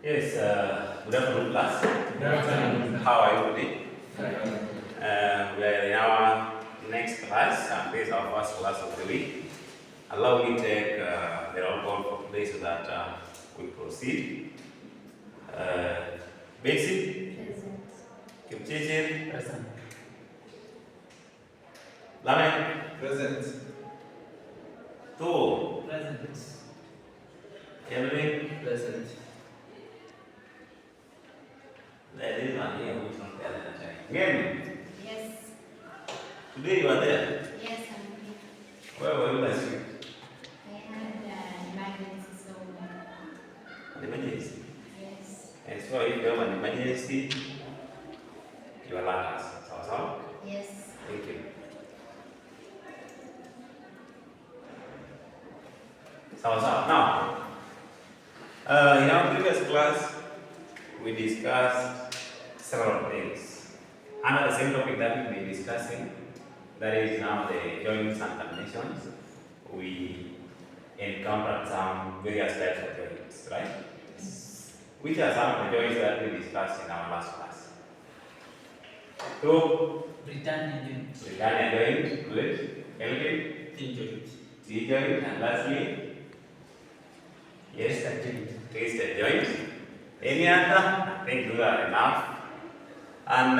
Yes, good afternoon, class. Good afternoon. How are you today? We are in our next class, and this is our first class of the week. Allow me to take the roll call for today so that we proceed. Basic, Present. Kipchichir, Present. Lamek, Present. Tu, Present. Kelvin, Present. there is one here who is not there at the time. Again, Yes. today you are there. Yes, I'm here. Where were you last week? I had emergency, so An emergency. yes. And so if you have an emergency, you alert us. So, Yes. thank you. So, now, in our previous class, we discussed several things. Under the same topic that we've been discussing, that is now the joints and terminations, we encountered some various types of joints, right? Which are some of the joints that we discussed in our last class? So, Return engine. Britannia joint, good. Kelvin, Injury. T joint, and lastly, yes, twisted joint. Any other? I think those are enough. And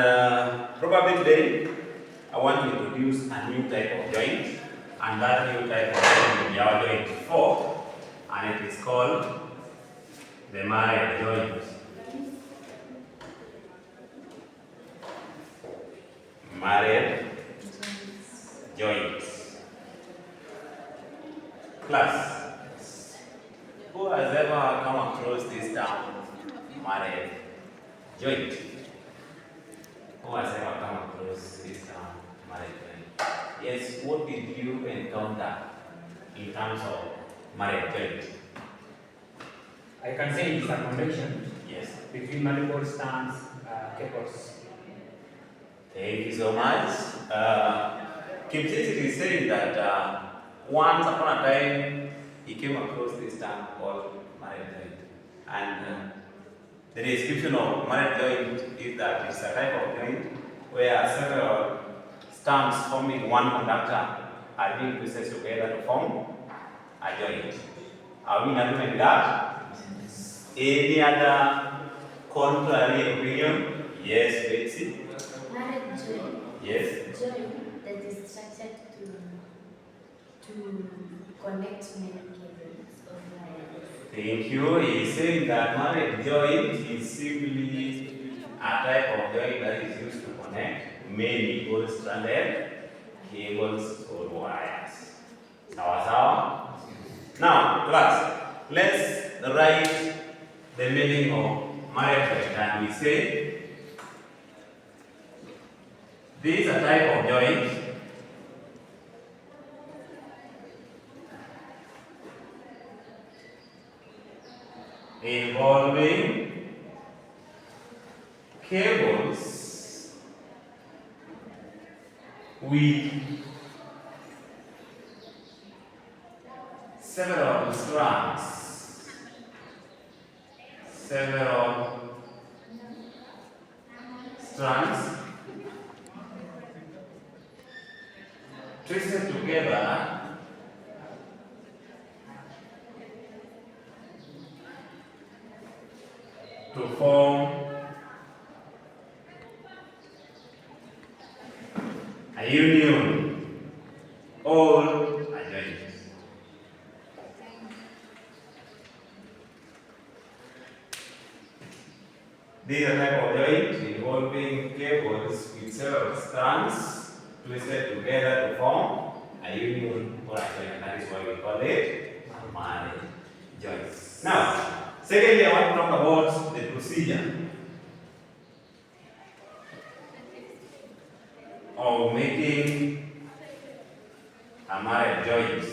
probably today, I want to introduce a new type of joint, and that new type of joint will be our joint 4, and it is called the married joint. Married joints. Class, who has ever come across this term, married joint? Who has ever come across this term, married joint? Yes, what did you encounter in terms of married joint? I can say it's a connection Yes. between multiple strands cables. Thank you so much. Kipchirchir is saying that once upon a time he came across this term called married joint. And the description of married joint is that it's a type of joint where several strands forming one conductor are being twisted together to form a joint. Are we in agreement with that? Any other contrary opinion? Yes, Betsy? Married joint. Yes? Joint that is structured to connect many cables of wires. Thank you. He is saying that married joint is simply a type of joint that is used to connect many gold-stranded cables or wires. Sawa? Now, class, let's write the meaning of married joint, and we say this is a type of joint involving cables with several strands, twisted together to form a union or a joint. This is a type of joint involving cables with several strands twisted together to form a union or a joint. That is why we call it married joint. Now, secondly, I want to talk about the procedure of making a married joint.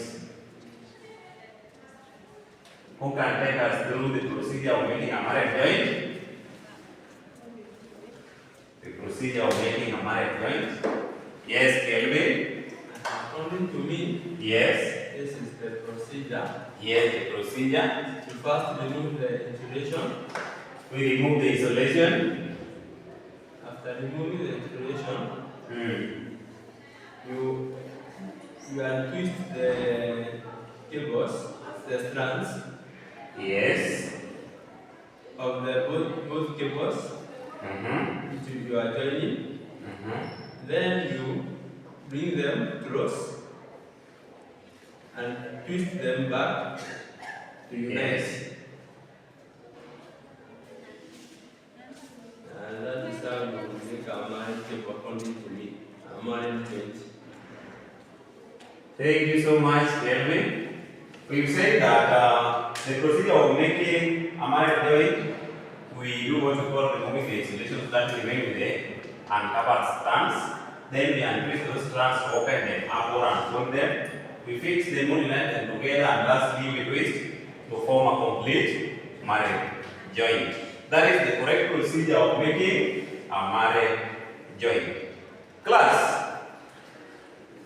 Who can take us through the procedure of making a married joint? The procedure of making a married joint? Yes, Kelvin? According to me, Yes. this is the procedure. Yes, the procedure. To first remove the insulation We remove the isolation. After removing the insulation, Mm. you untwist the cables, the strands Yes. of the both cables Mm-hmm. which you are joining. Mm-hmm. Then you bring them close and twist them back to unite. Yes. And that is how you make a marriage cable according to me. A marriage joint. Thank you so much, Kelvin. We've said that the procedure of making a marriage joint, we do what we call removing the insulation that remain there and covered strands. Then we untwist those strands, open them up or unfold them. We fix them, unite them together, and lastly we twist to form a complete marriage joint. That is the correct procedure of making a marriage joint. Class,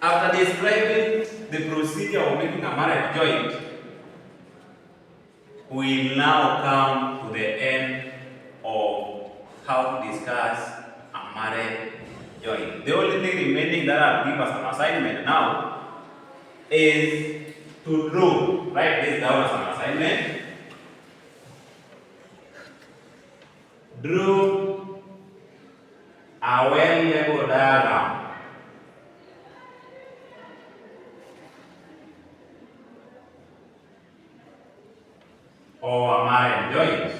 after describing the procedure of making a marriage joint, we now come to the end of how to discuss a marriage joint. The only thing remaining that I'll give us an assignment now is to draw. Write this down as an assignment. Draw a well-labeled diagram of a marriage joint.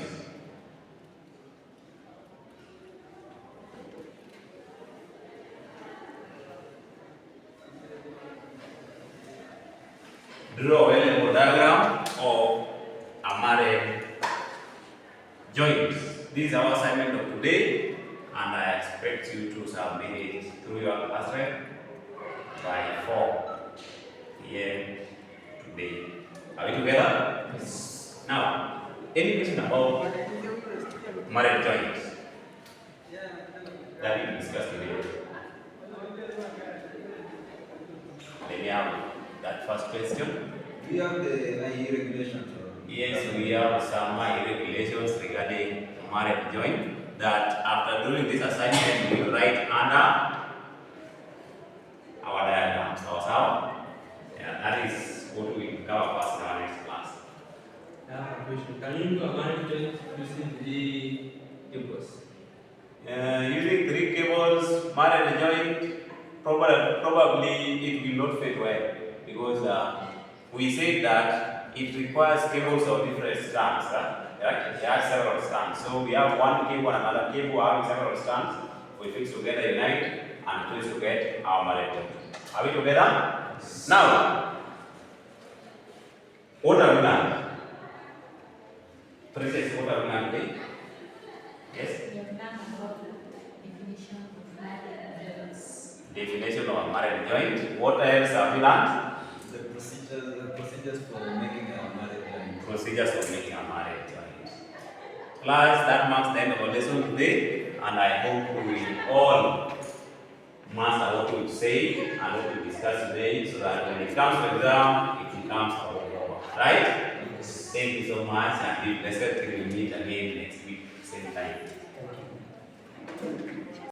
Draw a well-labeled diagram of a marriage joint. This is our assignment of today, and I expect you to submit it through your classroom by 4 p.m. today. Are we together? Yes. Now, any question about marriage joint that we discussed today? Let me have that first question. We have the IE regulations. Yes, we have some regulations regarding marriage joint that after doing this assignment we will write under our diagrams. Yeah, that is what we will cover first in our next class. I have a question. Can you do a marriage joint using 3 cables? Using 3 cables, marriage joint, probably it will not fit well because we said that it requires cables of different strands. Right? It has several strands. So we have one cable and another cable having several strands. We fix together, unite, and twist to get our marriage joint. Are we together? Now, what have we learned? Princess, what have we learned today? Yes? We have learned about the definition of marriage joints. Definition of a marriage joint. What else have we learned? The procedures for making a marriage joint. Procedures of making a marriage joint. Class, that marks the end of our lesson today, and I hope we will all master what we say and what we discuss today, so that when it comes to exam, it becomes our homework. Right? Thank you so much, and be blessed till we meet again next week, same time.